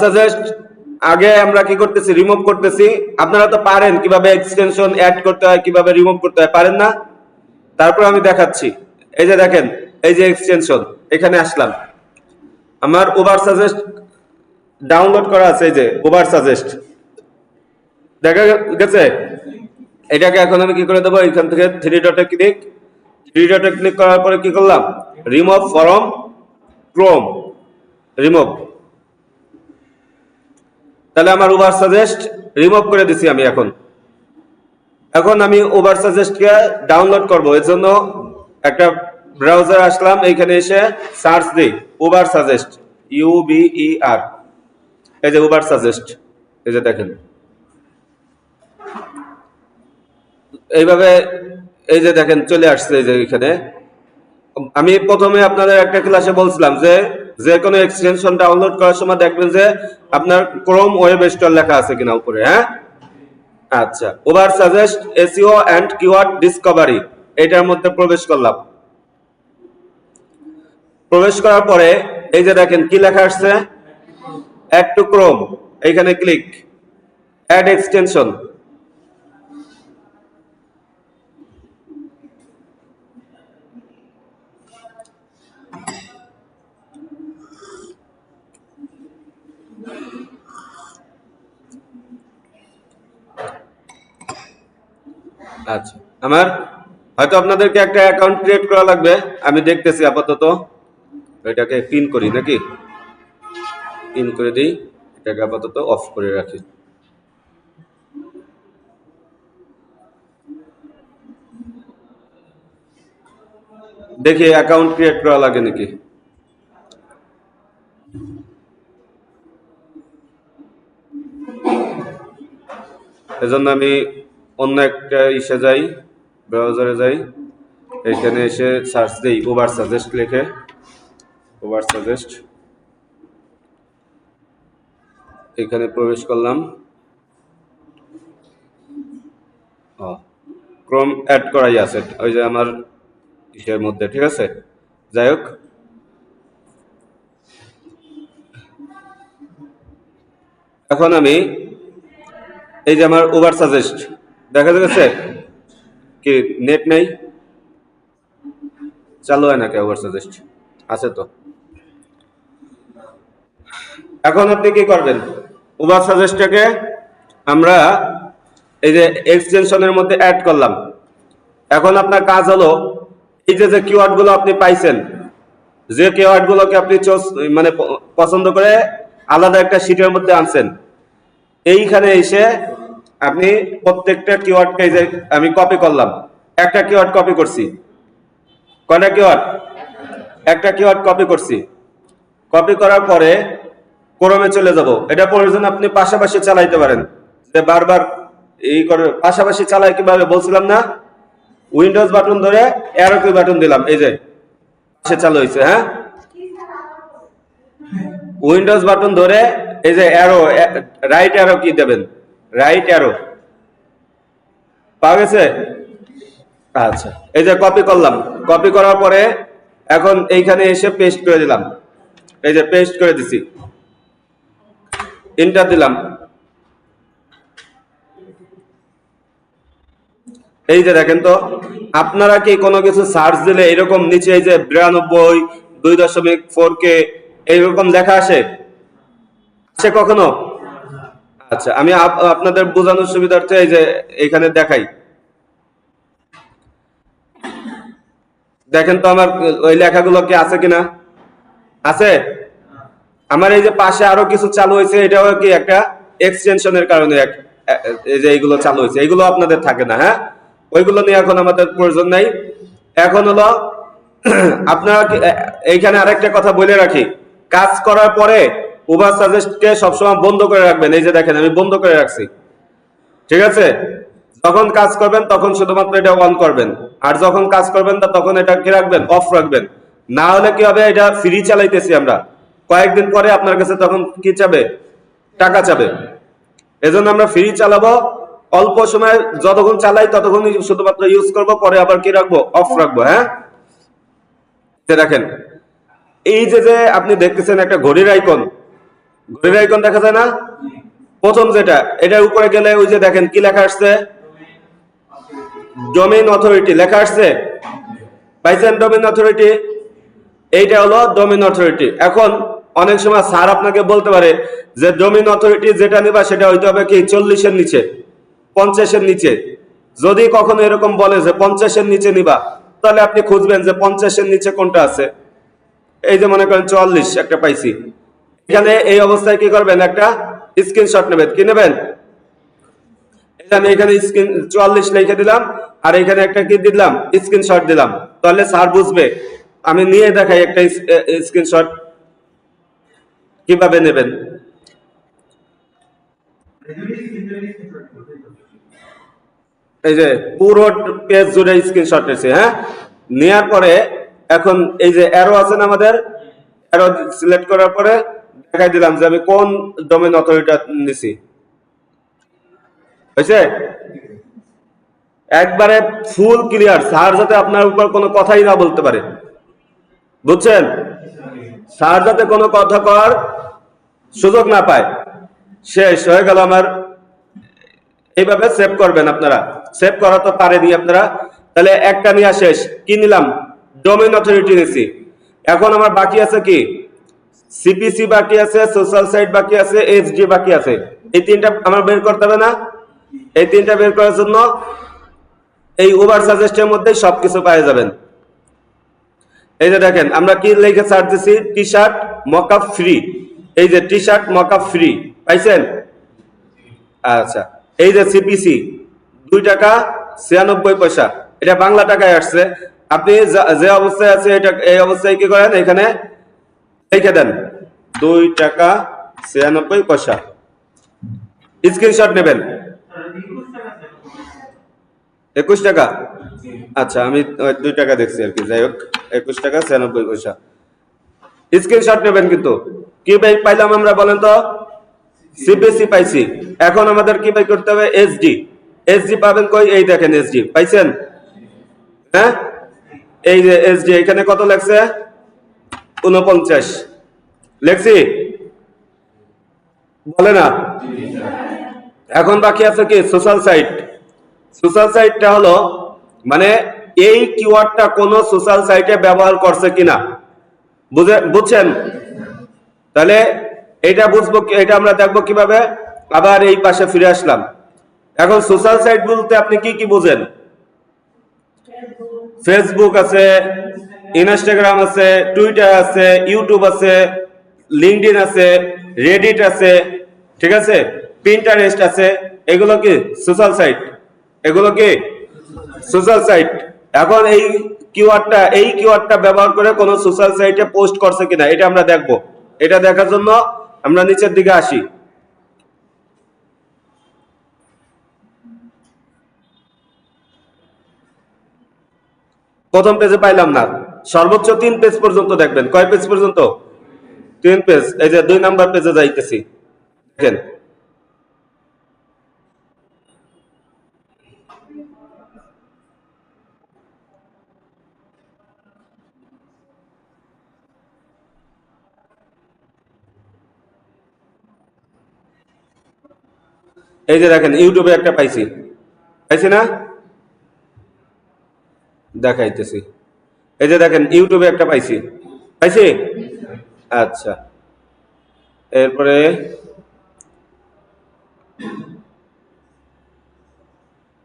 Suggest আগে আমরা কি করতেছি, রিমুভ করতেছি। আপনারা তো পারেন কিভাবে এক্সটেনশন অ্যাড করতে হয়, কিভাবে রিমুভ করতে হয়, পারেন না? তারপর আমি দেখাচ্ছি। এই যে দেখেন, এই যে এক্সটেনশন, এখানে আসলাম, আমার ওভার সাজেস্ট ডাউনলোড করা আছে। এই যে ওভার সাজেস্ট দেখা গেছে। এটাকে এখন আমি কি করে দেবো, এখান থেকে থ্রি ডটে ক্লিক করার পরে কি করলাম, রিমুভ ফ্রম ক্রোম, রিমুভ। তাহলে আমার ওভার সাজেস্ট রিমুভ করে দিছি আমি। এখন আমি ওভার সাজেস্টকে ডাউনলোড করব, এর জন্য একটা ব্রাউজার আসলাম, এইখানে এসে সার্চ দিই ওভার সাজেস্ট, UBER। এই যে ওভার সাজেস্ট, এই যে দেখেন এইভাবে, এই যে দেখেন চলে আসছে। এই যে এখানে আমি প্রথমে আপনাদের একটা ক্লাসে বলছিলাম যে যে কোনো এক্সটেনশন ডাউনলোড করার সময় দেখবেন যে আপনার ক্রোম ওয়েব স্টোর লেখা আছে কিনা উপরে। হ্যাঁ, আচ্ছা। Ubersuggest SEO and keyword discovery, এটার মধ্যে প্রবেশ করলাম। প্রবেশ করার পরে এই যে দেখেন কি লেখা আসছে, অ্যাড টু ক্রোম, এইখানে ক্লিক, অ্যাড এক্সটেনশন। আচ্ছা, আমার হয়তো আপনাদেরকে একটা অ্যাকাউন্ট ক্রিয়েট করা লাগবে, আমি দেখতেছি। আপাতত এটাকে পিন করি নাকি, পিন করে দিই, এটাকে আপাতত অফ করে রাখি। দেখি অ্যাকাউন্ট ক্রিয়েট করা লাগে নাকি। এজন্য আমি অন্য একটা ইসে যাই, ব্রাউজারে যাই, এখানে এসে সার্চ দিই ওভার সাজেস্ট লিখে, ওভার সাজেস্ট, এখানে প্রবেশ করলাম। ক্রোম অ্যাড করাই আছে ওই যে আমার ইসের মধ্যে, ঠিক আছে। যাই হোক, এখন আমি এই যে আমার ওভার সাজেস্ট দেখা যাচ্ছে কি, নেট নেই, চালু হয় না কে ওভার সাজেস্ট? আছে তো। এখন আপনি কি করবেন, ওভার সাজেস্টটাকে আমরা এই যে এক্সটেনশনের মধ্যে অ্যাড করলাম। এখন আপনার কাজ হলো, এই যে যে কিওয়ার্ড গুলো আপনি পাইছেন, যে কিওয়ার্ড গুলোকে আপনি মানে পছন্দ করে আলাদা একটা শীটের মধ্যে আনছেন, এইখানে এসে আপনি প্রত্যেকটা কিওয়ার্ডকে যে আমি কপি করলাম, একটা কিওয়ার্ড কপি করছি, কয়টা কিওয়ার্ড, একটা কিওয়ার্ড কপি করছি। কপি করার পরে ক্রমে চলে যাব। এটা প্রয়োজন আপনি পাশাপাশি চালাইতে পারেন, যে বারবার এই করে পাশাপাশি চালাই কিভাবে বলছিলাম না, উইন্ডোজ বাটন ধরে অ্যারো কি বাটন দিলাম, এই যে পাশে চালু হয়েছে। হ্যাঁ, উইন্ডোজ বাটন ধরে এই যে অ্যারো, রাইট অ্যারো কি দেবেন, রাইট অ্যারো, পাওয়া গেছে। আচ্ছা, এই যে কপি করলাম, কপি করার পরে এখন এইখানে এসে পেস্ট করে দিলাম, এই যে পেস্ট করে দিছি, এন্টার দিলাম। এই যে দেখেন তো, আপনারা কি কোনো কিছু সার্চ দিলে এরকম নিচে এই যে 92 2.4K এইরকম লেখা আসে কখনো? আচ্ছা, আমি আপনাদের বোঝানোর সুবিধার্থে এই যে এখানে দেখাই। দেখেন তো আমার ওই লেখাগুলো কি আছে কিনা, আছে। আমার এই যে পাশে আরো কিছু চালু হয়েছে, এটাও কি একটা এক্সটেনশনের কারণে এই যে এইগুলো চালু হয়েছে, এইগুলো আপনাদের থাকে না। হ্যাঁ, ওইগুলো নিয়ে এখন আমাদের প্রয়োজন নাই। এখন হলো আপনারা এইখানে আরেকটা কথা বলে রাখি, কাজ করার পরে ওভার সাজেস্টকে সবসময় বন্ধ করে রাখবেন। এই যে দেখেন আমি বন্ধ করে রাখছি, ঠিক আছে। যখন কাজ করবেন তখন শুধুমাত্র এটা অন করবেন, আর যখন কাজ করবেন না তখন এটা কি রাখবেন, অফ রাখবেন। না হলে কি হবে, এটা ফ্রি চালাইতেছি আমরা, কয়েকদিন পরে আপনার কাছে তখন কি চাবে, টাকা চাবে। এজন্য আমরা ফ্রি চালাবো, অল্প সময় যতক্ষণ চালাই ততক্ষণ শুধুমাত্র ইউজ করব, পরে আবার কি রাখবো, অফ রাখবো। হ্যাঁ, দেখেন এই যে যে আপনি দেখতেছেন একটা ঘড়ির আইকন, ঘড়ির আইকন দেখা যায় না? প্রথম যেটা, এটার উপরে গেলে ওই যে দেখেন কি লেখা আসছে, ডোমেইন অথরিটি লেখা আসছে, পাইছেন? ডোমেইন অথরিটি, এইটা হলো ডোমেইন অথরিটি। এখন অনেক সময় স্যার আপনাকে বলতে পারে যে ডোমেইন অথরিটি যেটা নিবা সেটা হইতে হবে কি 40-এর নিচে, 50-এর নিচে। যদি কখনো এরকম বলে যে 50-এর নিচে নিবা, তাহলে আপনি খুঁজবেন যে 50-এর নিচে কোনটা আছে। এই যে মনে করেন 44 একটা পাইছি, এখানে এই অবস্থায় কি করবেন, একটা স্ক্রিনশট নেবেন। কি নেবেন? আমি এখানে 44 লিখে দিলাম, আর এখানে একটা কি দিলাম, স্ক্রিনশট দিলাম। তাহলে স্যার বুঝবে। আমি নিয়ে দেখাই একটা স্ক্রিনশট কিভাবে নেবেন। এই যে পুরো পেজ জুড়ে স্ক্রিনশট নিয়েছি। হ্যাঁ, নেওয়ার পরে এখন এই যে অ্যারো আছে না, আমাদের অ্যারো সিলেক্ট করার পরে দেখাই দিলাম যে আমি কোন ডোমেইন অথরিটি নিছি। হয়েছে? একবারে ফুল ক্লিয়ার, স্যার যাতে আপনার উপর কোনো কথাই না বলতে পারে। বুঝছেন? স্যার যাতে কোনো কথা কর সুযোগ না পায়। শেষ হয়ে গেল আমার। এইভাবে সেভ করবেন আপনারা। সেভ করা তো পারেনি আপনারা। তাহলে একটা নিয়ে শেষ। কি নিলাম? ডোমেইন অথরিটি নিছি। এখন আমার বাকি আছে কি? সিপিসি বাকি আছে, সোশ্যাল সাইট বাকি আছে, এইচডি বাকি আছে। এই তিনটা আমার বের করতে হবে না? এই তিনটা বের করার জন্য এই ওভার সাজেস্টের মধ্যেই সবকিছু পেয়ে যাবেন। এই যে দেখেন আমরা কি লিখে সার্চ দিছি, টি শার্ট মকআপ ফ্রি। এই যে টি শার্ট মকআপ ফ্রি, পাইছেন? আচ্ছা, এই যে সিপিসি 2 টাকা 96 পয়সা, এটা বাংলা টাকায় আসছে। আপনি যে অবস্থায় আছে এটা এই অবস্থায় কি করেন, এখানে লিখে দেন 2 টাকা 96 পয়সা, স্ক্রিনশট নেবেন। 21 টাকা, আচ্ছা আমি 2 টাকা দেখছি আর কি, যাই হোক 21 টাকা 96 পয়সা, স্ক্রিনশট নেবেন। কিন্তু কি পাইলাম আমরা বলেন তো? সিপিসি পাইছি। এখন আমাদের কি বাই করতে হবে? এসডি। এসডি পাবেন কই? এই দেখেন এসডি পাইছেন? হ্যাঁ, এই যে এসডি, এখানে কত লাগছে? 49 লেখছি, বলে না? এখন বাকি আছে কি? Social site. সোশ্যাল সাইটটা হলো মানে এই কিওয়ার্ডটা কোন সোশ্যাল সাইটে ব্যবহার করছে কিনা, বুঝছেন? তাহলে এটা বুঝবো, এটা আমরা দেখবো কিভাবে? আবার এই পাশে ফিরে আসলাম। এখন সোশ্যাল সাইট বলতে আপনি কি কি বুঝেন? ফেসবুক আছে, ইনস্টাগ্রাম আছে, টুইটার আছে, ইউটিউব আছে, লিঙ্কডইন আছে, রেডিট আছে, ঠিক আছে, পিন্টারেস্ট আছে। এগুলো কি সোশ্যাল সাইট? এগুলো কি সোশ্যাল সাইট? এখন এই কিওয়ার্ডটা ব্যবহার করে কোন সোশ্যাল সাইটে পোস্ট করছে কিনা এটা আমরা দেখব। এটা দেখার জন্য আমরা নিচের দিকে আসি। প্রথম পেজে পাইলাম না, সর্বোচ্চ 3 পেজ পর্যন্ত দেখবেন। কয় পেজ পর্যন্ত? 3 পেজ। এই যে 2 নাম্বার পেজে যাইতেছি, দেখেন এই যে দেখেন ইউটিউবে একটা পাইছি, পাইছি না? দেখাইতেছি। এই যে দেখেন ইউটিউবে একটা পাইছি, পাইছি? আচ্ছা, এরপরে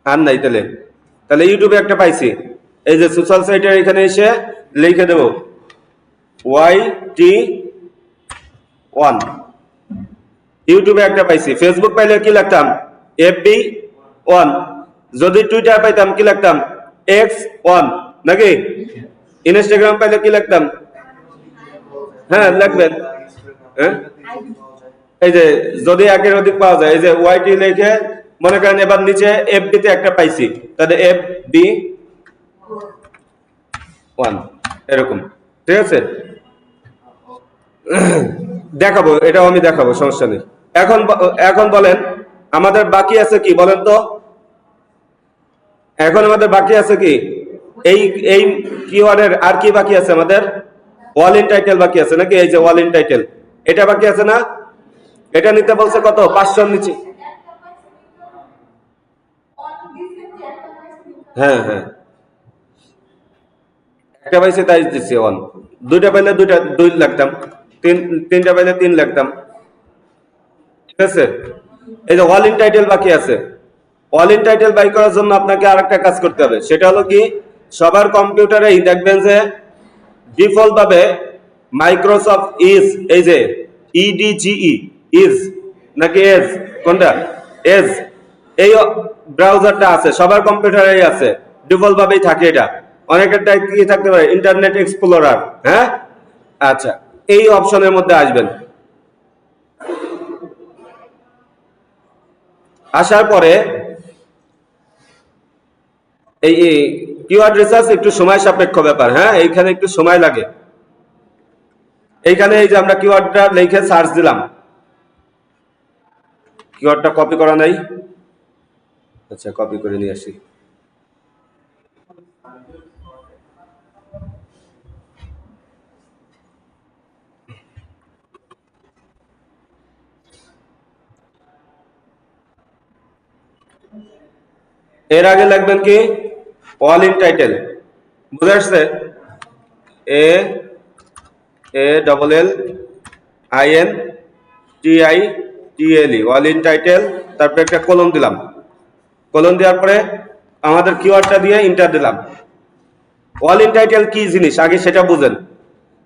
আর নাই। তাহলে তাহলে ইউটিউবে একটা পাইছি। এই যে সোশ্যাল সাইটের এখানে এসে লিখে দেব YT1। ইউটিউবে একটা পাইছি। ফেসবুক পাইলে কি লিখতাম? FB1। যদি টুইটার পাইতাম কি লিখতাম? X1 নাকি? ইনস্টাগ্রাম পাইলে কি লিখতাম? হ্যাঁ লিখবেন। হ্যাঁ, এই যে যদি একের অধিক পাওয়া যায়, এই যে YT লিখে মনে করেন এবার নিচে FB তে একটা পাইছি, তাহলে FB1 এরকম, ঠিক আছে? দেখাবো, এটাও আমি দেখাবো, সমস্যা নেই। এখন এখন বলেন আমাদের বাকি আছে কি বলেন তো? এখন আমাদের বাকি আছে কি? এই এই কিওয়ার্ডের আর কি বাকি আছে আমাদের? অল ইন টাইটেল বাকি আছে নাকি? এই যে অল ইন টাইটেল, এটা বাকি আছে না? এটা নিতে বলছে কত? 500 নিচে। হ্যাঁ হ্যাঁ, একটা পাইছে তাই দিচ্ছি ওয়ান। দুইটা পাইলে দুইটা 2 লিখতাম, তিনটা পাইলে 3 লিখতাম। ঠিক আছে, এই যে অল ইন টাইটেল বাকি আছে। অল ইন টাইটেল বাই করার জন্য আপনাকে আরেকটা কাজ করতে হবে, সেটা হলো কি, সবার কম্পিউটারেই দেখবেন যে ডিফল্ট ভাবে মাইক্রোসফট ইজ, এই যে ইডিজিই ইজ নাকি এজ, কোনটা? এজ, এই ব্রাউজারটা আছে সবার কম্পিউটারেই আছে, ডিফল্ট ভাবেই থাকে। এটা অনেকেরটা কি থাকতে পারে, ইন্টারনেট এক্সপ্লোরার। হ্যাঁ, আচ্ছা, এই অপশনের মধ্যে আসবেন। আসার পরে এই কিওয়ার্ড রিসার্চ একটু সময় সাপেক্ষ ব্যাপার। হ্যাঁ, এইখানে একটু সময় লাগে। এইখানে এই যে আমরা কিওয়ার্ডটা লিখে সার্চ দিলাম, কিওয়ার্ডটা কপি করা নাই। আচ্ছা, কপি করে নিয়ে আসি। এর আগে লিখবেন কি, অল ইন টাইটেল। বুঝে আসছে? A A double L I N T I T L E, all in title. তারপরে একটা কলম দিলাম, কলম দেওয়ার পরে আমাদের কিওয়ার্ডটা দিয়ে ইন্টার দিলাম। অল ইন টাইটেল কি জিনিস আগে সেটা বুঝেন।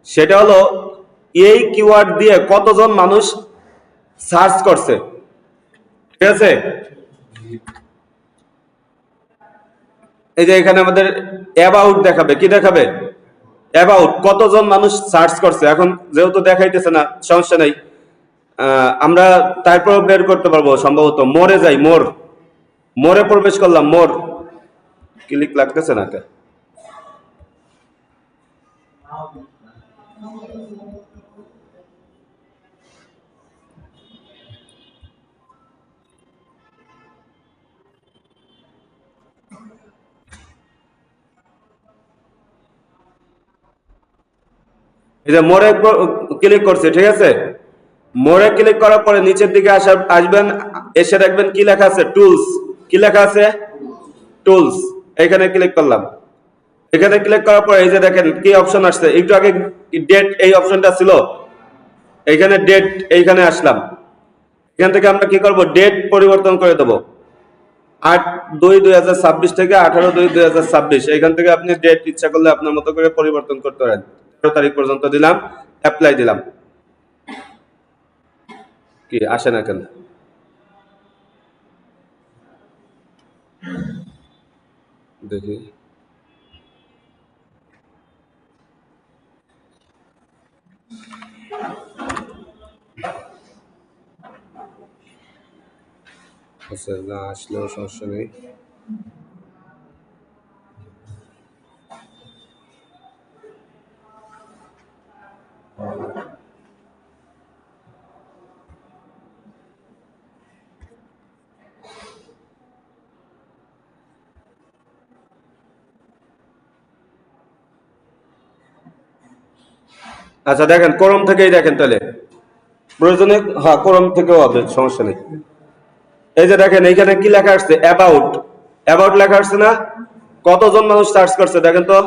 সেটা হলো এই কিওয়ার্ড দিয়ে কতজন মানুষ সার্চ করছে। ঠিক আছে, এই যে এখানে আমাদের অ্যাবাউট দেখাবে, কি দেখাবে? অ্যাবাউট, কতজন মানুষ সার্চ করছে। এখন যেহেতু দেখাইতেছে না, সমস্যা নাই, আমরা তারপর বের করতে পারবো সম্ভবত। মোরে যাই, মোরে প্রবেশ করলাম, মোর ক্লিক লাগতেছে না কে? এই যে মোরে ক্লিক করছে, ঠিক আছে। মোরে ক্লিক করার পরে নিচের দিকে আসবেন, এসে দেখবেন কি লেখা আছে, টুলস। কি লেখা আছে? টুলস। এখানে ক্লিক করলাম। এখানে ক্লিক করার পরে এই যে দেখেন কি অপশন আসছে। একটু আগে ডেট এই অপশনটা ছিল, এইখানে ডেট, এইখানে আসলাম। এখান থেকে আমরা কি করব, ডেট পরিবর্তন করে দেবো। 8/2/2026 থেকে 18/2/2026। এখান থেকে আপনি ডেট ইচ্ছা করলে আপনার মতো করে পরিবর্তন করতে পারেন। 13 তারিখ পর্যন্ত দিলাম, অ্যাপ্লাই দিলাম। কি আসে না কেন? দেখি, আচ্ছা, না আসলেও সমস্যা নেই। আচ্ছা দেখেন, ক্রোম থেকেই দেখেন তাহলে, প্রয়োজনে হ্যাঁ ক্রোম থেকেও হবে, সমস্যা নেই। এই যে দেখেন এইখানে কি লেখা আসছে, অ্যাবাউট। অ্যাবাউট লেখা আসছে না? কতজন মানুষ সার্চ করছে দেখেন তো।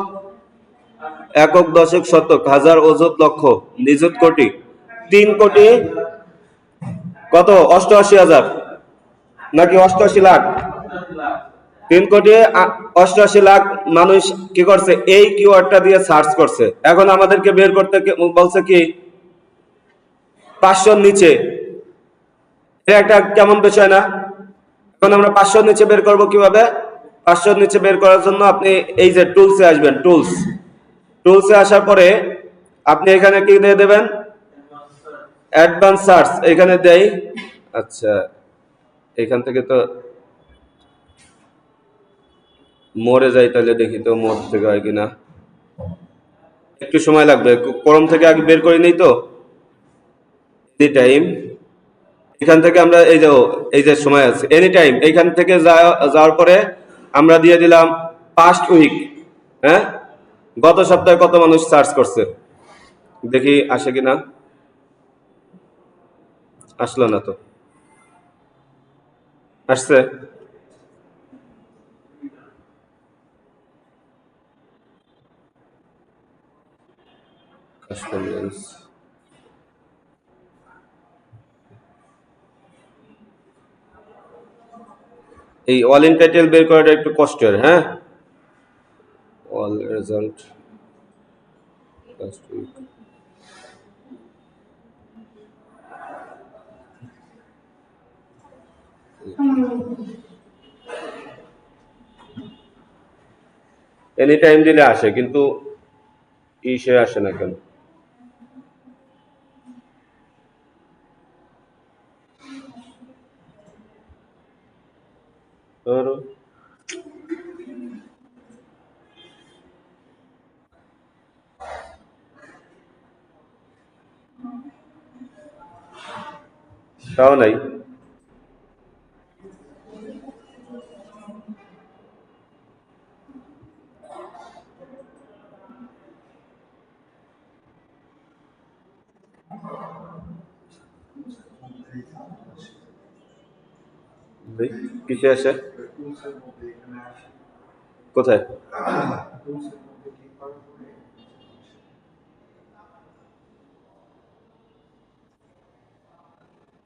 একক, দশক, শতক, হাজার, অযুত, লক্ষ, নিযুত, কোটি। 3 কোটি কত, 88,000 নাকি 88 লাখ? 3,88,00,000 মানুষ কি করছে, এই কিওয়ার্ডটা দিয়ে সার্চ করছে। এখন আমাদেরকে বের করতে বলছে কি, 500 নিচে। এটা একটা কেমন বিষয় না? এখন আমরা 500 নিচে বের করব কিভাবে? 500 নিচে বের করার জন্য আপনি এই যে টুলসে আসবেন, টুলসে আসার পরে আপনি এখানে কি দিয়ে দেবেন, অ্যাডভান্স সার্চ এখানে দেই। আচ্ছা, এখান থেকে তো মোরে যাই, তাহলে দেখি তো মোর থেকে হয় কিনা। একটু সময় লাগবে, ক্রোম থেকে আগে বের করে নেই তো। এনি টাইম, এখান থেকে আমরা এই যে সময় আছে এনি টাইম, এইখান থেকে যাওয়ার পরে আমরা দিয়ে দিলাম পাস্ট উইক। হ্যাঁ, গত সপ্তাহে কত মানুষ সার্চ করছে, দেখি আসে কিনা। আসলো না তো, আসছে? কাস্টমাইজ এই অল ইন টাইটেল বের করাটা একটু কষ্টের, হ্যাঁ। All result last week, any time দিলে আসে, কিন্তু সে আসে না কেন? ধরো তাও নাই। ভাই, কিসে আসে? কোথায়?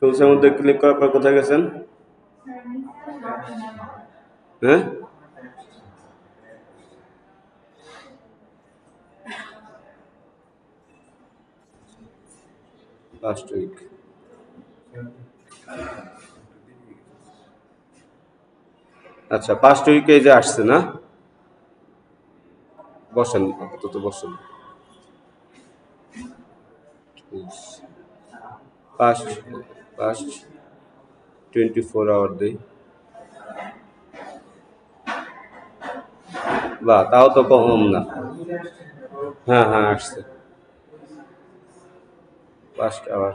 টুলসের মধ্যে ক্লিক করার পর কোথায় গেছেন? হ্যাঁ, লাস্ট উইক। আচ্ছা, পাস্ট উইকে যে আসছে না? বসেন, আপাতত বসেন। পাস্ট পাস্ট 24 আওয়ার দেই। বাহ, তাও তো কম না। হ্যাঁ হ্যাঁ, আসছে পাস্ট আওয়ার।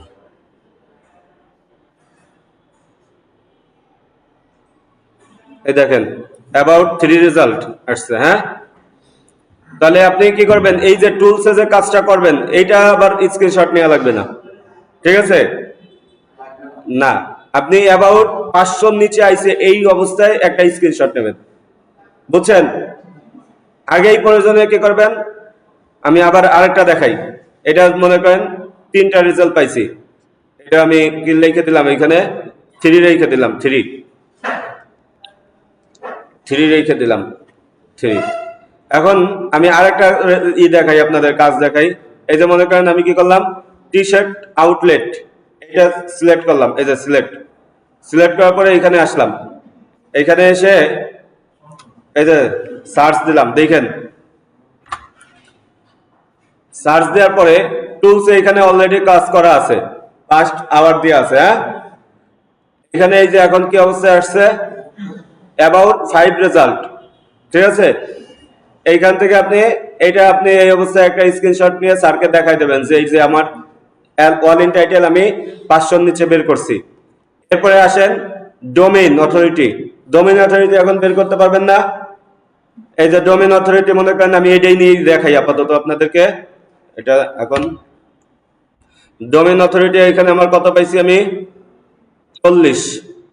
এই দেখেন, অ্যাবাউট 3 রেজাল্ট আসছে, হ্যাঁ। তাহলে আপনি কি করবেন, এই যে টুলসে যে কাজটা করবেন এইটা আবার স্ক্রিনশট নেওয়া লাগবে না, ঠিক আছে? না, আপনি অ্যাবাউট 500 নিচে আইছে এই অবস্থায় একটা স্ক্রিনশট নেবেন, বুঝছেন? আগেই প্রয়োজনে কি করবেন, আমি আবার আরেকটা দেখাই। এটা মনে করেন 3টা রেজাল্ট পাইছি, এটা আমি কি লিখে দিলাম এখানে, 3 রেখে দিলাম, 3 রেখে দিলাম, 3। এখন আমি আরেকটা দেখাই, আপনাদের কাজ দেখাই। এই যে মনে করেন আমি কি করলাম, টি শার্ট আউটলেট, এটা সিলেক্ট করলাম, এই যে সিলেক্ট করার পরে এখানে আসলাম, এখানে এসে এই যে সার্চ দিলাম, দেখেন সার্চ দেওয়ার পরে টুলসে এখানে অলরেডি কাজ করা আছে, পাস্ট আওয়ার দিয়ে আছে, হ্যাঁ। এখানে এই যে এখন কি অবস্থায় আসছে, অ্যাবাউট 5 রেজাল্ট, ঠিক আছে? এইখান থেকে আপনি আপনি এই অবস্থায় একটা স্ক্রিনশট নিয়ে স্যারকে দেখাই দেবেন যে এই যে আমার অল ইন টাইটেল আমি 500 নিচে বের করছি। এরপরে আসেন ডোমেইন অথরিটি। ডোমেইন অথরিটি এখন বের করতে পারবেন না। এই যে ডোমেইন অথরিটি মনে করেন আমি এটাই নিয়ে দেখাই আপাতত আপনাদেরকে। এটা এখন ডোমেইন অথরিটি, এখানে আমার কত পাইছি আমি, 40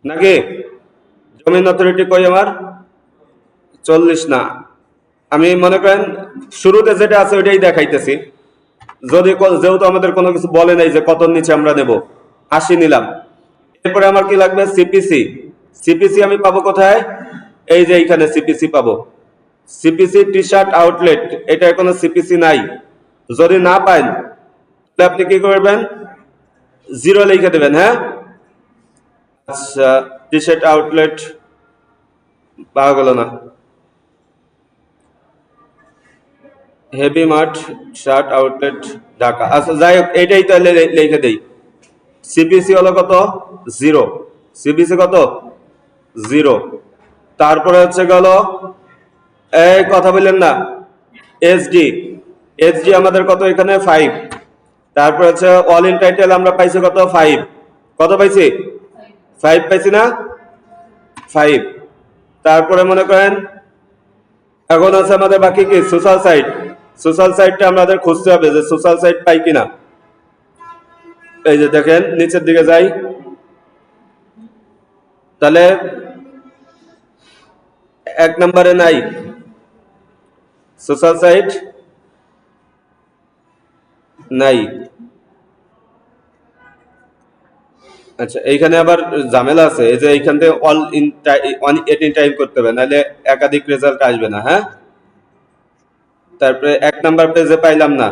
নাকি? ডোমেইন অথরিটি কই আমার, 40 না, আমি মনে করেন শুরুতে যেটা আছে ওইটাই দেখাইতেছি। যদি যেহেতু আমাদের কোনো কিছু বলে নাই যে কত নিচে আমরা নেব, 80 নিলাম। এরপরে আমার কি লাগবে, সিপিসি। সিপিসি আমি পাবো কোথায়, এই যে এইখানে সিপিসি পাবো, সিপিসি টি শার্ট আউটলেট, এটা কোনো সিপিসি নাই। যদি না পান তাহলে আপনি কি করবেন, 0 লিখে দেবেন, হ্যাঁ। আচ্ছা, টি শার্ট আউটলেট পাওয়া গেল না, heavy mart shirt outlet Dhaka. আচ্ছা যাই হোক, এইটাই তাহলে লিখে দেই। সিপিসি হলো কত, 0। সিপিসি কত, 0। তারপরে হচ্ছে গেল, এই কথা বললেন না, এসডি। এসডি আমাদের কত এখানে, 5। তারপর হচ্ছে অল ইন টাইটেল আমরা পাইছি কত, 5। কত পাইছি, 5 পাইছি না, 5। তারপরে মনে করেন এখন আছে আমাদের বাকি কি, সোশ্যাল সাইট। সোশ্যাল সাইটটা আমাদের খুঁজতে হবে যে সোশ্যাল সাইট পাই কিনা। এই যে দেখেন নিচের দিকে যাই, তাহলে 1 নম্বরে নাই সোশ্যাল সাইট, নাই। আচ্ছা এইখানে আবার ঝামেলা আছে, এই যে এইখান থেকে all in at in time করতে হবে, নাহলে একাধিক রেজাল্ট আসবে না। হ্যাঁ, তারপরে 1 নাম্বার পেজে পাইলাম না,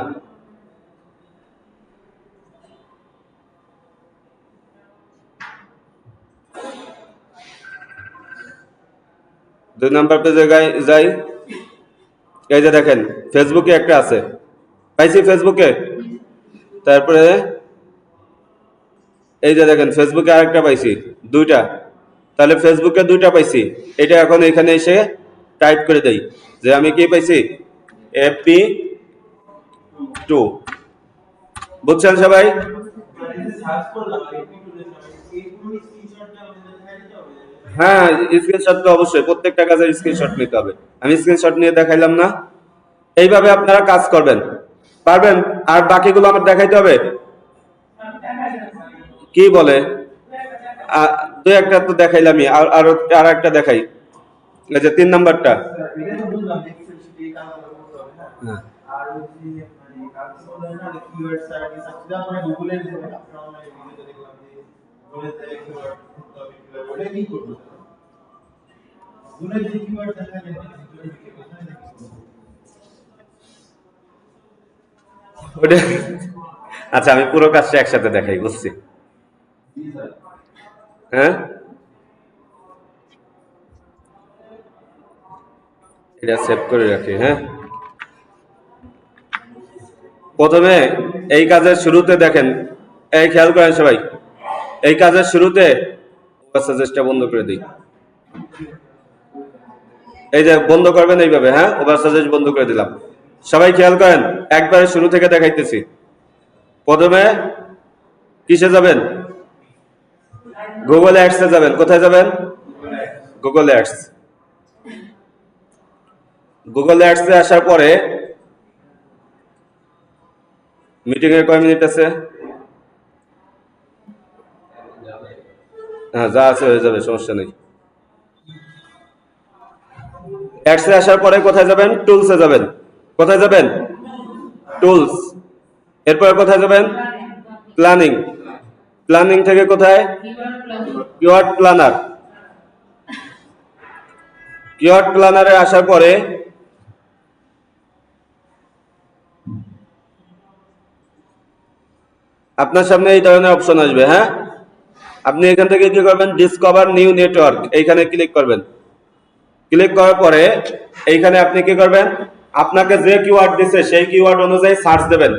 2 নাম্বার পেজে যাই, এই যে দেখেন ফেসবুকে একটা আছে, পাইছি ফেসবুকে। তারপরে এই যে দেখেন ফেসবুকে আরেকটা পাইছি, 2টা। তাহলে ফেসবুকে 2টা পাইছি, এটা এখন এখানে এসে টাইপ করে দেই যে আমি কি পাইছি, FP2। বুঝছেন সবাই? হ্যাঁ, স্ক্রিনশট তো অবশ্যই, প্রত্যেকটা কাজের স্ক্রিনশট নিতে হবে। আমি স্ক্রিনশট নিয়ে দেখাইলাম না। এইভাবে আপনারা কাজ করবেন, পারবেন? আর বাকিগুলো আমার দেখাইতে হবে। কি বলে? 2-1টা তো দেখাইলামই, আর একটা দেখাই, এই যে 3 নাম্বারটা। হ্যাঁ। ওটা আচ্ছা, আমি পুরো কাজটা একসাথে দেখাই, বুঝছি। হ্যাঁ, এটা সেভ করে রাখি। হ্যাঁ, প্রথমে এই কাজের শুরুতে দেখেন, এই খেয়াল করেন সবাই, এই কাজের শুরুতে সাজেস্টটা বন্ধ করে দিই। এই যে বন্ধ করবেন এইভাবে। হ্যাঁ, ওভার সাজেস্ট বন্ধ করে দিলাম। সবাই খেয়াল করেন, একবারে শুরু থেকে দেখাইতেছি। প্রথমে কিসে যাবেন? গুগল অ্যাডসে যাবেন। কোথায় যাবেন? Google ads. গুগল অ্যাডসে আসার পরে মিটিং এর কয় মিনিট আছে? হ্যাঁ, যা আছে হয়ে যাবে, সমস্যা নেই। অ্যাডসে আসার পরে কোথায় যাবেন? টুলসে যাবেন। কোথায় যাবেন? টুলস। এরপরে কোথায় যাবেন? প্ল্যানিং। প্ল্যানিং থেকে কোথায়? Keyword planner. কিওয়ার্ড প্ল্যানারে আসার পরে আপনার সামনে এই ধরনের অপশন আসবে। হ্যাঁ, আপনি এখান থেকে কি করবেন? ডিসকভার নিউ নেটওয়ার্ক, এইখানে ক্লিক করবেন। ক্লিক করার পরে এইখানে আপনি কি করবেন? আপনাকে যে কিওয়ার্ড দিছে সেই কিওয়ার্ড অনুযায়ী সার্চ দেবেন।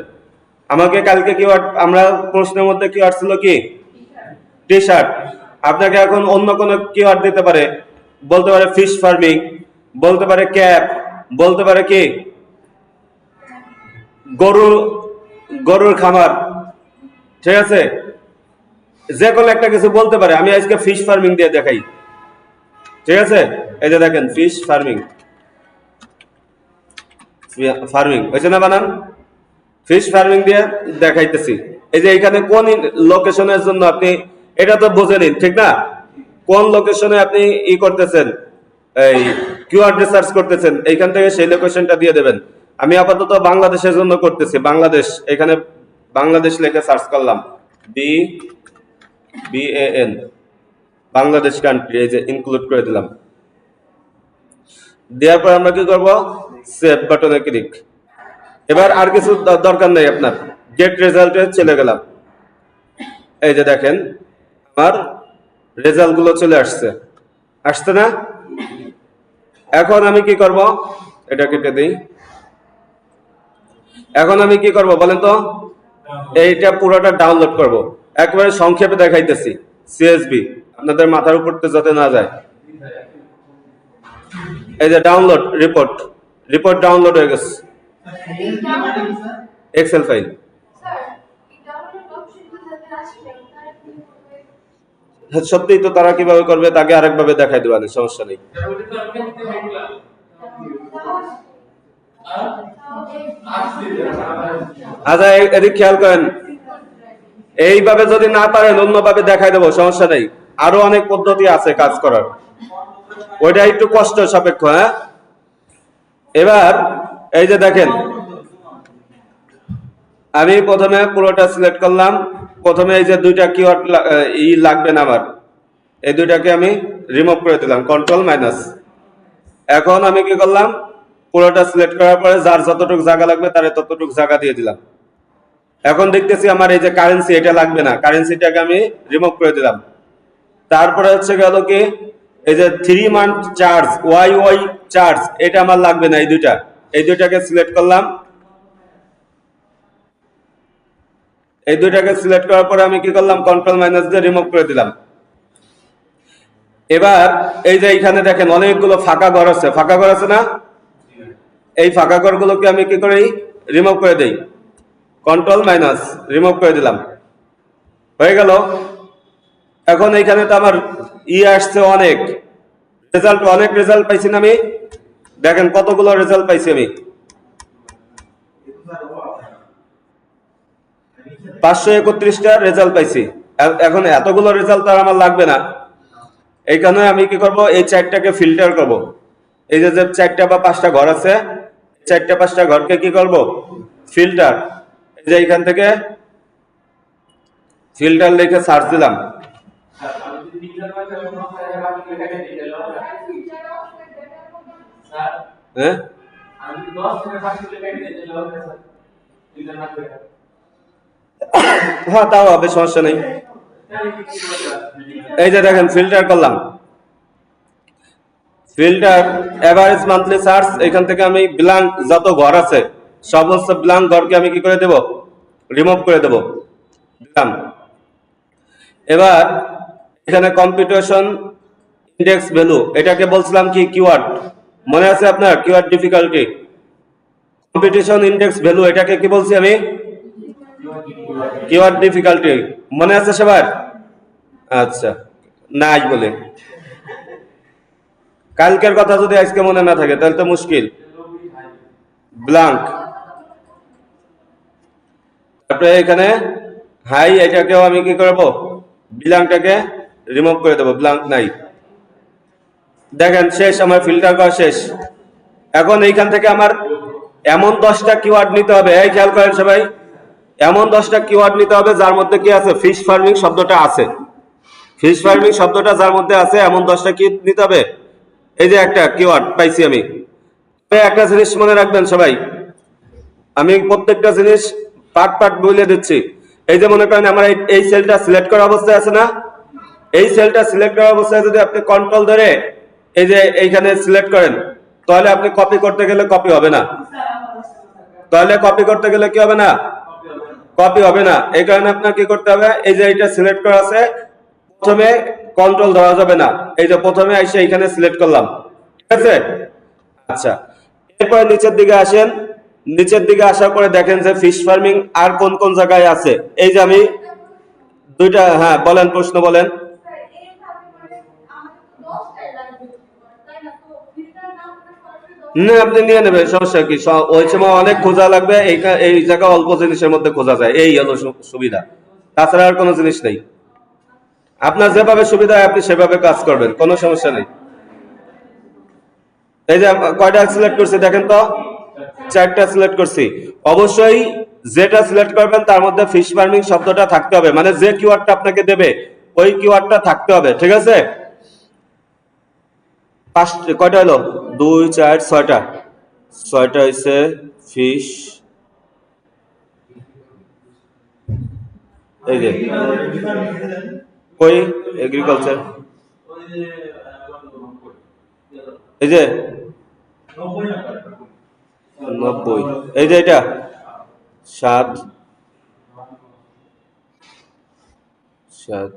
আমাকে কালকে কিওয়ার্ড, আমরা প্রশ্নের মধ্যে কিওয়ার্ড ছিল কি? T shirt. আপনাকে এখন অন্য কোনো কিওয়ার্ড দিতে পারে, বলতে পারে ফিশ ফার্মিং, বলতে পারে ক্যাপ, বলতে পারে কি গরুর খামার। ঠিক আছে, যে কোনো একটা কিছু বলতে পারে। আমি আজকে ফিশ ফার্মিং দিয়ে দেখাই। ঠিক আছে, এই যে দেখেন ফিশ ফার্মিং, ফার্মিং হয়েছে না বানান? ফিশ ফার্মিং দিয়ে দেখাইতেছি। এই যে এখানে কোন লোকেশনের জন্য আপনি, এটা তো বুঝে নিন, ঠিক না? কোন লোকেশনে আপনি ই করতেছেন, এই কিওয়ার্ড রিসার্চ করতেছেন, এইখান থেকে সেই লোকেশনটা দিয়ে দেবেন। আমি আপাতত বাংলাদেশের জন্য করতেছি, বাংলাদেশ। এখানে বাংলাদেশ লিখে সার্চ করলাম, BAN, বাংলাদেশ কান্ট্রি, এই যে ইনক্লুড করে দিলাম। দেওয়ার পর আমরা কি করব? সেভ বাটনে ক্লিক। এবার আর কিছু দরকার নেই আপনার, গেট রেজাল্টে চলে গেলাম। এই যে দেখেন আমার রেজাল্ট গুলো চলে আসছে, আসছে না? এখন আমি কি করব? এটা কেটে দিই। এখন আমি কি করব বলেন তো? এইটা পুরোটা ডাউনলোড করব। একবারে সংক্ষেপে দেখাইতেছি, CSV, আপনাদের মাথার উপর যাতে না যায়। এই যে ডাউনলোড রিপোর্ট, রিপোর্ট ডাউনলোড হয়ে গেছে, এক্সেল ফাইল। সত্যিই তো, তারা কিভাবে করবে তাকে আরেকভাবে দেখাই দেবেন, সমস্যা নেই। আচ্ছা, এদিক খেয়াল করেন, এইভাবে যদি না পারেন অন্যভাবে দেখাই দেবো, সমস্যা নেই। আরো অনেক পদ্ধতি আছে কাজ করার, ওইটা একটু কষ্ট সাপেক্ষ। হ্যাঁ, এবার এই যে দেখেন, আমি প্রথমে পুরোটা সিলেক্ট করলাম। প্রথমে এই যে দুইটা কিওয়ার্ড লাগবে না আমার, এই দুইটাকে আমি রিমুভ করে দিলাম, কন্ট্রোল মাইনাস। এখন আমি কি করলাম, পুরোটা সিলেক্ট করার পরে যার যতটুকু জায়গা লাগবে তার ততটুকু জায়গা দিয়ে দিলাম। এখন দেখতেছি আমার এই যে কারেন্সি, এটা লাগবে না, কারেন্সিটাকে আমি রিমুভ করে দিলাম। তারপরে হচ্ছে গেল কি, এই যে 3 month charge, Y Y charge, এটা আমার লাগবে না। এই দুইটাকে সিলেক্ট করলাম। এই দুইটাকে সিলেক্ট করার পরে আমি কি করলাম, কন্ট্রোল মাইনাস দিয়ে রিমুভ করে দিলাম। এবার এই যে এইখানে দেখেন অনেকগুলো ফাঁকা ঘর আছে, ফাঁকা ঘর আছে না, এই ফাঁকা ঘরগুলোকে আমি কি করি, রিমুভ করে দেই, কন্ট্রোল মাইনাস, রিমুভ করে দিলাম। হয়ে গেল। এখন এইখানে তো আমার আসছে অনেক রেজাল্ট, অনেক রেজাল্ট পাইছি না আমি, দেখেন কতগুলো রেজাল্ট পাইছি আমি, 531টা রেজাল্ট পাইছি। এখন এতগুলো রেজাল্ট আর আমার লাগবে না। এইখানে আমি কি করব, এই 4টাকে ফিল্টার করব। এই যে 4টা বা 5টা ঘর আছে, 4টা 5টা ঘরকে কি করব, ফিল্টার। এই যে এইখান থেকে ফিল্টার লিখে সার্চ দিলাম। হ্যাঁ, হ্যাঁ তাও হবে, সমস্যা নেই। এই যে দেখেন ফিল্টার করলাম, ফিল্টার এভারেজ মান্থলি সার্চ, এখান থেকে আমি ব্ল্যাঙ্ক যত ঘর আছে সমস্ত ব্ল্যাঙ্ক ঘরকে আমি কি করে দেব, রিমুভ করে দেব, দিলাম। এবার এখানে কম্পিটিশন ইন্ডেক্স ভ্যালু, এটাকে বলছিলাম কি কিওয়ার্ড, মনে আছে আপনার, keyword difficulty. Competition index value, এটাকে কি বলছি আমি, কিওয়ার্ড ডিফিকাল্টি, মনে আছে সবার? আচ্ছা, না আজ বলে, কালকের কথা যদি আজকে মনে না থাকে তাহলে তো মুশকিল। ব্ল্যাঙ্ক, তারপরে এখানে হাই, এটাকেও আমি কি করব, ব্ল্যাঙ্কটাকে রিমুভ করে দেবো, ব্ল্যাঙ্ক নাই। দেখেন শেষ, আমার ফিল্টার করা শেষ। এখন এইখান থেকে আমার এমন 10টা কিওয়ার্ড নিতে হবে, এই খেয়াল করেন সবাই, এমন 10টা কিওয়ার্ড নিতে হবে যার মধ্যে কি আছে, ফিশ ফার্মিং শব্দটা আছে। ফিশ ফার্মিং শব্দটা যার মধ্যে আছে এমন 10টা কি নিতে হবে। এই যে একটা কিওয়ার্ড পাইছি আমি। একটা জিনিস মনে রাখবেন সবাই, আমি প্রত্যেকটা জিনিস পার্ট পার্ট বলে দিচ্ছি। এই যে মনে করেন আমার এই সেলটা সিলেক্ট করা অবস্থায় আছে না, এই সেলটা সিলেক্ট করা অবস্থায় যদি আপনি কন্ট্রোল ধরে এই যে এইখানে সিলেক্ট করেন, তাহলে আপনি কপি করতে গেলে কপি হবে না, তাহলে কপি করতে গেলে কি হবে না, কপি হবে না। এই কারণে আপনার কি করতে হবে, এই যে এটা সিলেক্ট করা আছে, প্রথমে কন্ট্রোল ধরা যাবে না, এই যে প্রথমে এসে এইখানে সিলেক্ট করলাম, ঠিক আছে। আচ্ছা, এরপরে নিচের দিকে আসেন, নিচের দিকে আসার পরে দেখেন যে ফিশ ফার্মিং আর কোন কোন জায়গায় আছে। এই যে আমি দুইটা, হ্যাঁ বলেন, প্রশ্ন বলেন। না আপনি নিয়ে নেবেন, সমস্যা কি, ওই সময় অনেক খোঁজা লাগবে, এই জায়গা অল্প জিনিসের মধ্যে খোঁজা যায়, এই হলো সুবিধা, তাছাড়া আর কোনো জিনিস নেই। আপনার যেভাবে সুবিধা হয় আপনি সেভাবে কাজ করবেন, কোনো সমস্যা নেই। এই যে কয়টা সিলেক্ট করছি দেখেন তো, 4টা সিলেক্ট করছি। অবশ্যই যেটা সিলেক্ট করবেন তার মধ্যে ফিশ ফার্মিং শব্দটা থাকতে হবে, মানে যে কিওয়ার্ডটা আপনাকে দেবে ওই কিওয়ার্ডটা থাকতে হবে, ঠিক আছে। কয়টা হলো, 2 4 6টা, 6টা হইছে ফিশ, এই যে কই এগ্রিকালচার, এই যে 90, এই যে এটা 7 7,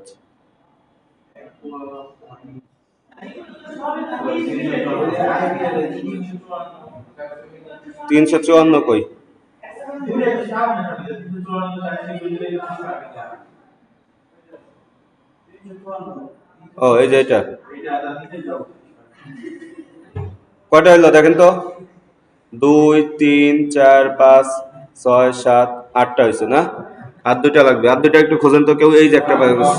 354 কই, ও এই যে এটা কয়টা হলো দেখেন তো, 2 3 4 5 6 7 8টা হয়েছে না। আর দুইটা লাগবে, আর দুইটা একটু খোঁজেন তো কেউ। এই যে একটা পাই গেছে।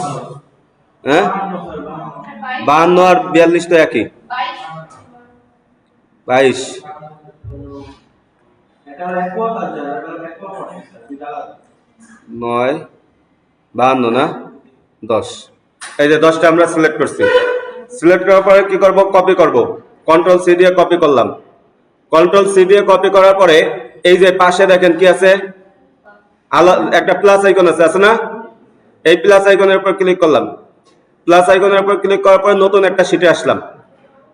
হ্যাঁ, 52 আর 42 তো একই। 22 9 52 না 10। এই যে 10টা আমরা সিলেক্ট করছি। সিলেক্ট করার পরে কি করব, কপি করব। কন্ট্রোল সি দিয়ে কপি করলাম। কন্ট্রোল সি দিয়ে কপি করার পরে এই যে পাশে দেখেন কি আছে, একটা প্লাস আইকন আছে না? এই প্লাস আইকনের উপর ক্লিক করলাম। প্লাস আইকনের উপর ক্লিক করার পরে নতুন একটা শীটে আসলাম।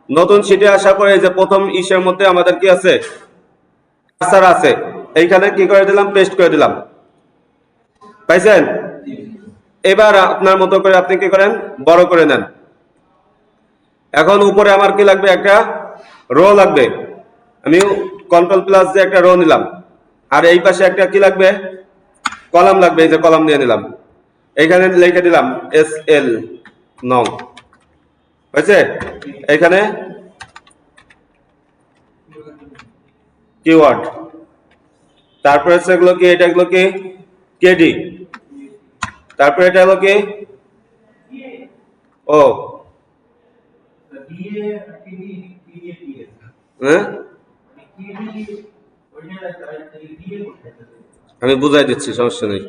নতুন শীটে আসার পরে এই যে প্রথম ইসের মধ্যে আমাদের কি আছে, কার্সার আছে। এইখানে কি করে দিলাম, পেস্ট করে দিলাম। পাইছেন? এবার আপনার মতো করে আপনি কি করেন, বড় করে নেন। এখন উপরে আমার কি লাগবে, একটা রো লাগবে। আমি কন্ট্রোল প্লাস দিয়ে একটা রো নিলাম। আর এই পাশে একটা কি লাগবে, কলাম লাগবে। এই যে কলাম নিয়ে নিলাম। এইখানে লিখে দিলাম SL নং। হয়েছে? এখানে কিওয়ার্ড, তারপরে সেগুলো কি, এটা গুলো কি কেডি, তারপরে এটা হলো কি ও হ্যাঁ, আমি বুঝাই দিচ্ছি, সমস্যা নেই।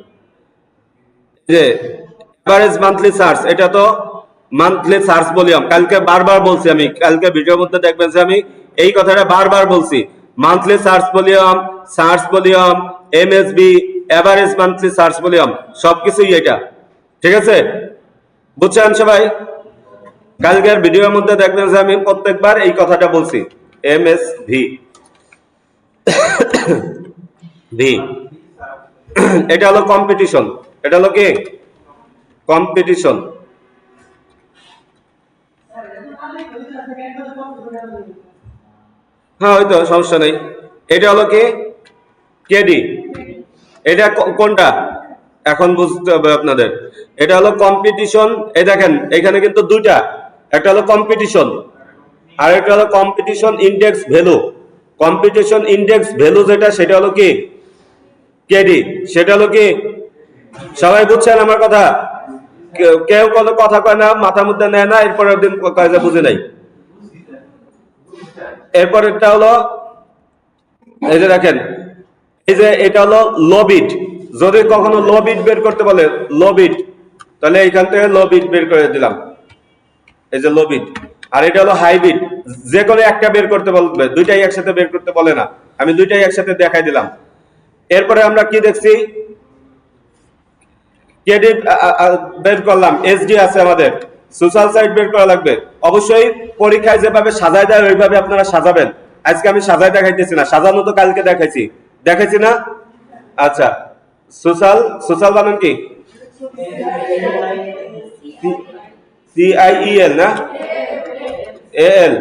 যে এভারেজ মান্থলি সার্চ, এটা তো মান্থলি সার্চ ভলিউম। কালকে বারবার বলছি, আমি কালকে ভিডিওর মধ্যে দেখবেন যে আমি এই কথাটা বারবার বলছি। Monthly search volume, MSB, average monthly search volume, সবকিছুই এটা। ঠিক আছে, বুঝছেন সবাই? কালকের ভিডিওর মধ্যে দেখবেন যে আমি প্রত্যেকবার এই কথাটা বলছি, MSV ভি। এটা হলো কম্পিটিশন। এটা হলো কি কম্পিটিশন। হ্যাঁ, হয়তো সমস্যা নেই। এটা হলো কি কেডি। এটা কোনটা এখন বুঝতে হবে আপনাদের। এটা হলো কম্পিটিশন। এই দেখেন এখানে কিন্তু দুইটা, একটা হলো কম্পিটিশন আর একটা হলো competition index value. Competition index value যেটা, সেটা হলো কি কেডি। সেটা হলো কি, সবাই বুঝছেন আমার কথা? কেউ কোনো কথা কয় না, মাথার মধ্যে নেয় না, এরপরের দিন কয় যে বুঝে নাই। এরপরেরটা হলো এই যে দেখেন, এই যে এটা হলো লো বিট। যদি কখনো লো বিট বের করতে বলে, লো বিট, তাহলে এইখান থেকে লো বিট বের করে দিলাম। এই যে লো বিট। আর এটা হলো হাই বিট। যে কোনো একটা বের করতে বলবে, দুইটাই একসাথে বের করতে বলে না। আমি দুইটাই একসাথে দেখাই দিলাম। এরপরে আমরা কি দেখছি, কেডি বের করলাম, এসডি আছে আমাদের, সোশ্যাল সাইট বের করা লাগবে। অবশ্যই পরীক্ষায় যেভাবে সাজায় দেয় ওইভাবে আপনারা সাজাবেন। আজকে আমি সাজায় দেখাইতেছি না, সাজানো তো কালকে দেখাইছি না? আচ্ছা, সোশ্যাল বানান কি, CIEL না AL,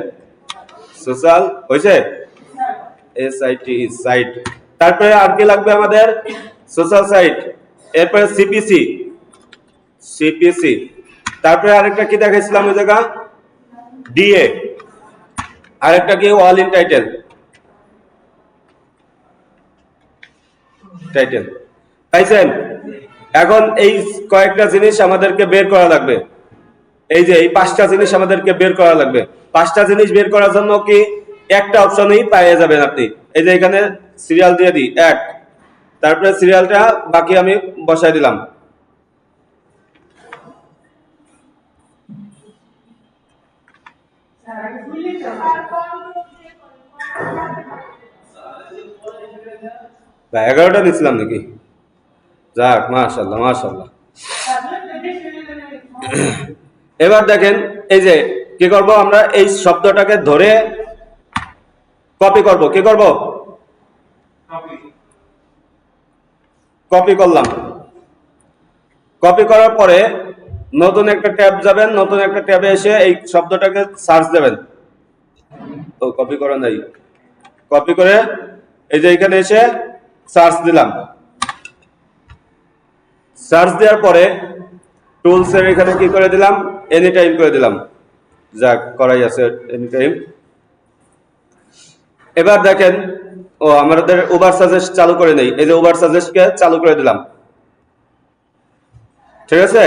সোশ্যাল হয়েছে, SIT সাইট। তারপরে আর কি লাগবে আমাদের, সোশ্যাল সাইট। এরপরে CPC। তারপরে আরেকটা কি দেখাইছিলাম ওই জায়গা, DA। আরেকটা কি, অল ইন টাইটেল। পাইছেন? এখন এই কয়েকটা জিনিস আমাদেরকে বের করা লাগবে। এই যে এই 5টা জিনিস আমাদেরকে বের করা লাগবে। 5টা জিনিস বের করার জন্য কি একটা অপশনই পেয়ে যাবেন আপনি। এই যে এখানে সিরিয়াল দিয়ে দিই 1, তারপরে সিরিয়ালটা বাকি আমি বসাই দিলাম। ভাই 11টা দিছিলাম নাকি? যাক, মাশাআল্লাহ মাশাআল্লাহ। এবার দেখেন, এই যে কি করব, আমরা এই শব্দটাকে ধরে কপি করব। কি করব, কপি করলাম। কপি করার পরে নতুন একটা ট্যাব যাবেন, নতুন একটা ট্যাবে এসে এই শব্দটাকে সার্চ দেবেন। তো কপি করা নাই, কপি করে এই যে এখানে এসে সার্চ দিলাম। সার্চ দেওয়ার পরে টুলস এর এখানে কি করে দিলাম, এনি টাইম করে দিলাম। যাক, করাই আছে এনি টাইম। এবার দেখেন, ও আমাদের ওভার সাজেস্ট চালু করে নেই। এই যে ওভার সাজেস্টকে চালু করে দিলাম। ঠিক আছে।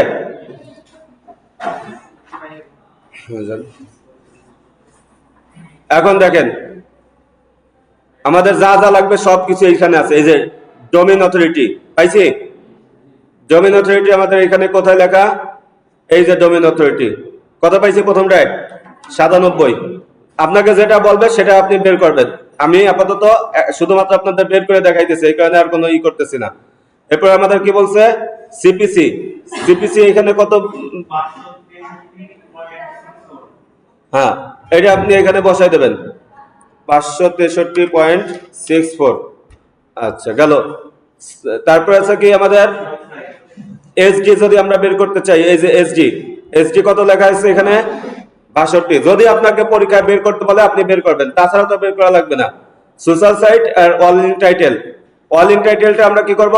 এখন দেখেন আমাদের যা যা লাগবে সবকিছু এইখানে আছে। এই যে ডোমেইন অথরিটি পাইছি, ডোমেইন অথরিটি আমাদের এখানে কোথায় লেখা, এই যে ডোমেইন অথরিটি কত পাইছি প্রথমটায় 97। আপনাকে যেটা বলবে সেটা আপনি বের করবেন। আমি আপাতত শুধুমাত্র আপনাদের বের করে দেখাইতেছি, এই কারণে আর কোনো করতেছি না। এরপর আমাদের কি বলছে সিপিসি, সিপিসি এখানে কত, হ্যাঁ এটা আপনি এখানে বসাই দেবেন 563.64। আচ্ছা গেল। তারপরে আছে কি আমাদের এসডি, যদি আমরা বের করতে চাই, এই যে এসডি, এসডি কত লেখা আছে এখানে 62। যদি আপনাকে পরীক্ষায় বের করতে বলে আপনি বের করবেন, তাছাড়া তো বের করা লাগবে না। সোশ্যাল সাইট আর all in title, all in টাইটেলটা আমরা কি করব,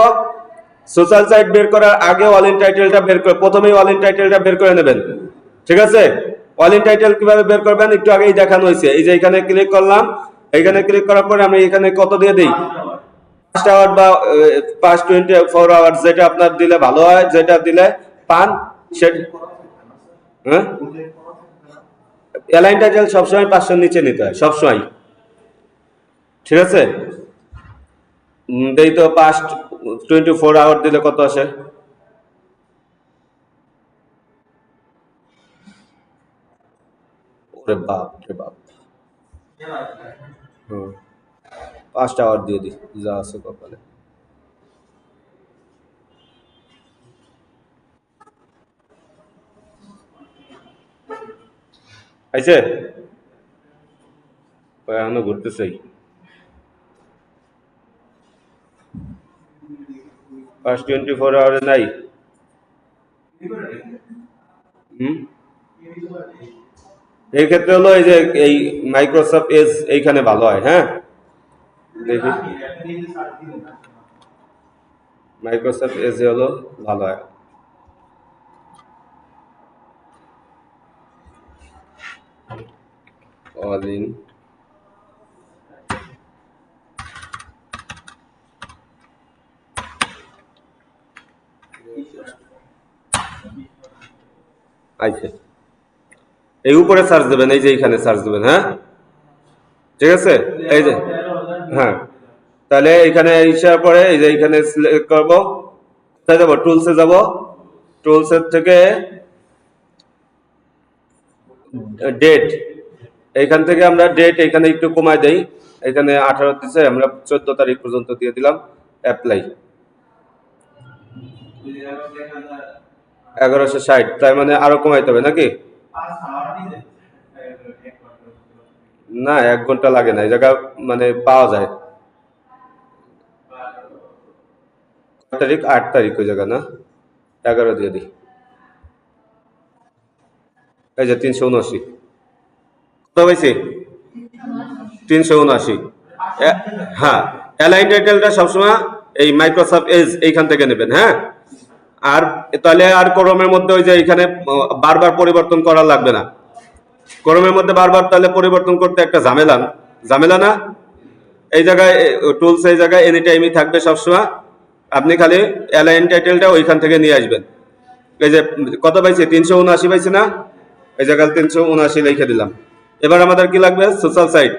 সোশ্যাল সাইট বের করার আগে অল ইন টাইটেলটা বের করে, প্রথমেই অল ইন টাইটেলটা বের করে নেবেন। ঠিক আছে, অল ইন টাইটেল কিভাবে বের করবেন একটু আগেই দেখানো হয়েছে। এই যে এখানে ক্লিক করলাম, এখানে ক্লিক করার পরে আমি এখানে কত দিয়ে দিই 5 আওয়ার বা 524 আওয়ার, যেটা আপনার দিলে ভালো হয়, যেটা দিলে পান সেটা। হ্যাঁ, অ্যালাইন টাইটেল সবসময় 500 নিচে নিতে হয় সবসময়। ঠিক আছে, দেই তো 524 আওয়ার দিলে কত আসে, ওরে বাপ রে বাপ। 5 আওয়ার দিয়ে দিই যা আছে কপালে। আইছে এখনো ঘুরতেছে, 524 আওয়ারে নাই। এই ক্ষেত্রে হলো এই যে এই মাইক্রোসফট এজ এইখানে ভালো হয়। হ্যাঁ দেখি, মাইক্রোসফট এজ হলো ভালো হয়। অল ইন আইছে, এই উপরে সার্চ দেবেন, এই যে এইখানে সার্চ দেবেন। হ্যাঁ ঠিক আছে, এই যে হ্যাঁ, তাহলে এখানে আসার পরে এই যে এখানে সিলেক্ট করব, কোথায় যাব, টুলসে যাব, টুলসের থেকে ডেট, এইখান থেকে আমরা ডেট এখানে একটু কমাই দেই, এখানে 18 দিছে, আমরা 14 তারিখ পর্যন্ত দিয়ে দিলাম, অ্যাপ্লাই 1160, তাই মানে আরো কমাইতে হবে নাকি? না 1 ঘন্টা লাগে না, এই জায়গা মানে পাওয়া যায়। তারিখ 8 তারিখ ওই জায়গা না, 11 দিয়ে দিই। এই যে 379 কত পাইছি 379। হ্যাঁ, অ্যালাইন টাইটেলটা সবসময় এই মাইক্রোসফট এজ এইখান থেকে নেবেন। হ্যাঁ, আর তাহলে আর ক্রোমের মধ্যে ওই যে এখানে বারবার পরিবর্তন করা লাগবে না। ক্রোমের মধ্যে বারবার তাহলে পরিবর্তন করতে একটা ঝামেলা, ঝামেলা না। এই জায়গায় টুলস, এই জায়গায় এনি টাইমই থাকবে সবসময়। আপনি খালি অ্যালাইন টাইটেলটা ওইখান থেকে নিয়ে আসবেন। এই যে কত পাইছি 379 পাইছি না, এই জায়গায় 379 লিখে দিলাম। এবার আমাদের কি লাগবে, সোশ্যাল সাইট।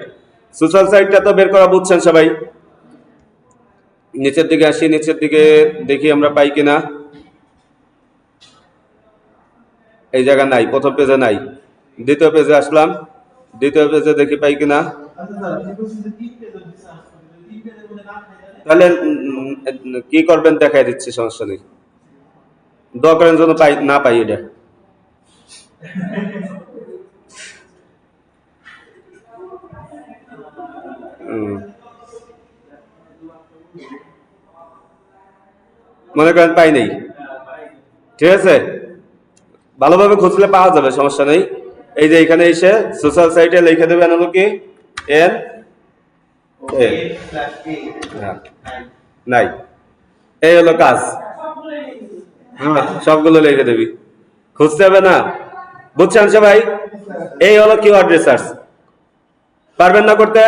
সোশ্যাল সাইটটা তো বের করা বুঝছেন সবাই। নিচের দিকে আসি, নিচের দিকে দেখি আমরা পাই কিনা। এই জায়গা নাই, প্রথম পেজে নাই, দ্বিতীয় পেজে আসলাম, দ্বিতীয় পেজে দেখি পাই কিনা। তাহলে কি করবেন দেখাই দিচ্ছি, সমস্যা নেই, দোয়া করেন যেন পাই না পাই এটা। মনে করেন পাই নেই, ঠিক আছে, ভালোভাবে খুঁজলে পাওয়া যাবে, সমস্যা নেই। এই যে এখানে এসে সোশ্যাল সাইটে লিখে দেবেন হলো কি এন নাই, এই হলো কাজ। হ্যাঁ সবগুলো লিখে দেবি, খুঁজতে হবে না, বুঝছেন সবাই? এই হলো কিওয়ার্ড রিসার্চ। পারবেন না করতে?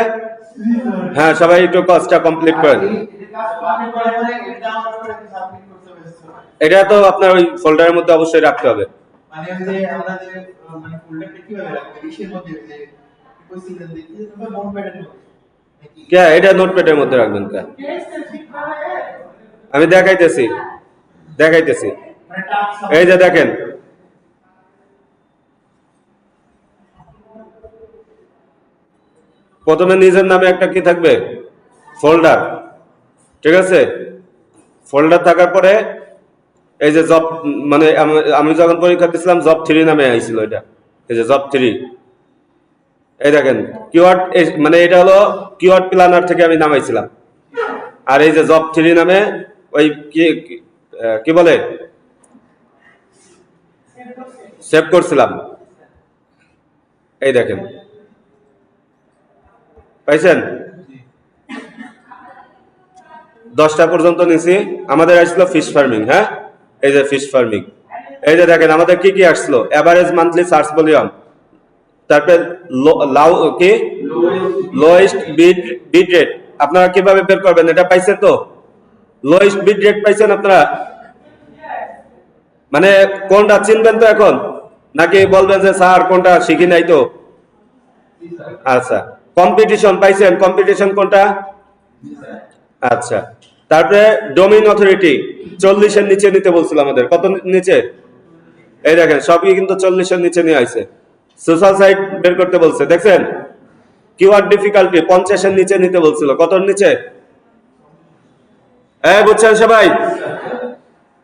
হ্যাঁ সবাই একটু কাজটা কমপ্লিট করেন। এটা তো আপনার ওই ফোল্ডারের মধ্যে অবশ্যই রাখতে হবে। মানে ওই যে আমরা যে মানে ফোল্ডারটা কিভাবে রাখবো ইসের মধ্যে যে কই সিগন্যাল দিচ্ছি বা নোটপ্যাডের মধ্যে নাকি কে এটা নোটপ্যাডের মধ্যে রাখবেন কে? আমি দেখাইতেছি দেখাইতেছি। মানে টাচ এই যে দেখেন, প্রথমে নিজের নামে একটা কি থাকবে, ফোল্ডার, ঠিক আছে? ফোল্ডার থাকার পরে এই যে জব, মানে আমি যখন পরীক্ষা দিয়েছিলাম জব 3 নামে আইছিল এটা, এই যে জব 3। এই দেখেন কিওয়ার্ড, মানে এটা হলো কিওয়ার্ড প্ল্যানার থেকে আমি নামাইছিলাম। আর এই যে জব 3 নামে ওই কি বলে সেভ করছিলাম। এই দেখেন, পাইছেন? 10টা পর্যন্ত নিছি। আমাদের আসলো ফিশ ফার্মিং, হ্যাঁ, এই যে ফিশ ফার্মিং। এই যে দেখেন আমাদের কি কি আসলো, এভারেজ মান্থলি সার্চ ভলিউম, তারপরে কি লোয়েস্ট বিট রেট। আপনারা কিভাবে বের করবেন এটা পাইছেন তো? লোয়েস্ট বিট রেট পাইছেন আপনারা? মানে কোনটা চিনবেন তো এখন, নাকি বলবেন যে স্যার কোনটা শিখি নাই তো? আচ্ছা, কম্পিটিশন পাইছেন? কম্পিটিশন কোনটা? আচ্ছা, তারপরে ডোমেইন অথরিটি 40-এর নিচে নিতে বলছিল আমাদের, কত নিচে? এই দেখেন সবই কিন্তু 40-এর নিচে নিয়ে আইছে। সোশ্যাল সাইট বের করতে বলছে, দেখছেন? কিওয়ার্ড ডিফিকাল্টি 50-এর নিচে নিতে বলছিল, কতর নিচে? বুঝছেন সবাই?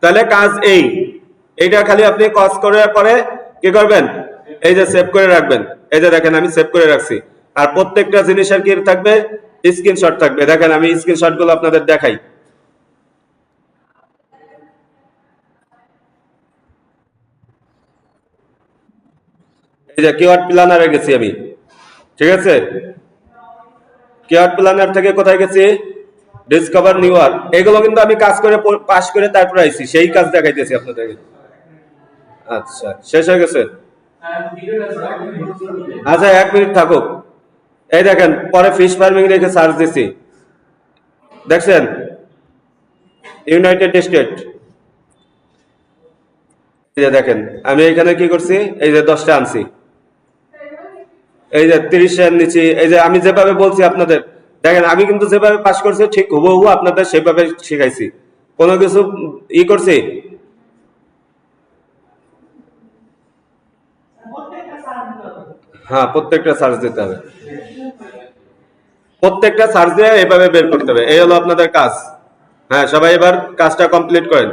তাহলে কাজ এইটা খালি আপনি কজ করে পরে কি করবেন, এই যে সেভ করে রাখবেন। এই যে দেখেন আমি সেভ করে রাখছি। আর প্রত্যেকটা জিনিসের কি থাকবে, স্ক্রিনশট থাকবে। দেখেন আমি স্ক্রিনশট গুলো আপনাদের দেখাই। এই যে কিওয়ার্ড প্ল্যানারে গেছি আমি, ঠিক আছে? কিওয়ার্ড প্ল্যানার থেকে কোথায় গেছি, ডিসকভার নিউ ওয়ার্ড। এগুলো কিন্তু আমি কাজ করে পাস করে তারপরে আইছি, সেই কাজ দেখাইতেছি আপনাদের। আচ্ছা, শেষ হয়ে গেছে? আচ্ছা 1 মিনিট থাকুক। এই দেখেন পরে ফিশ ফার্মিং রেখে সার্চ দিছি, দেখছেন? United state. এই যে দেখেন আমি এখানে কি করছি, এই যে 10টা আনছি, এই যে 30-এর নিচে। এই যে আমি যেভাবে বলছি আপনাদের, দেখেন আমি কিন্তু যেভাবে পাস করছি ঠিক হুবহু আপনাদের সেভাবে শিখাইছি, কোনো কিছু করছি? হ্যাঁ, প্রত্যেকটা সার্চ দিতে হবে, প্রত্যেকটা সার্চ দিয়ে এভাবে বের করতে হবে। এই হলো আপনাদের কাজ। হ্যাঁ, সবাই এবার কাজটা কমপ্লিট করেন।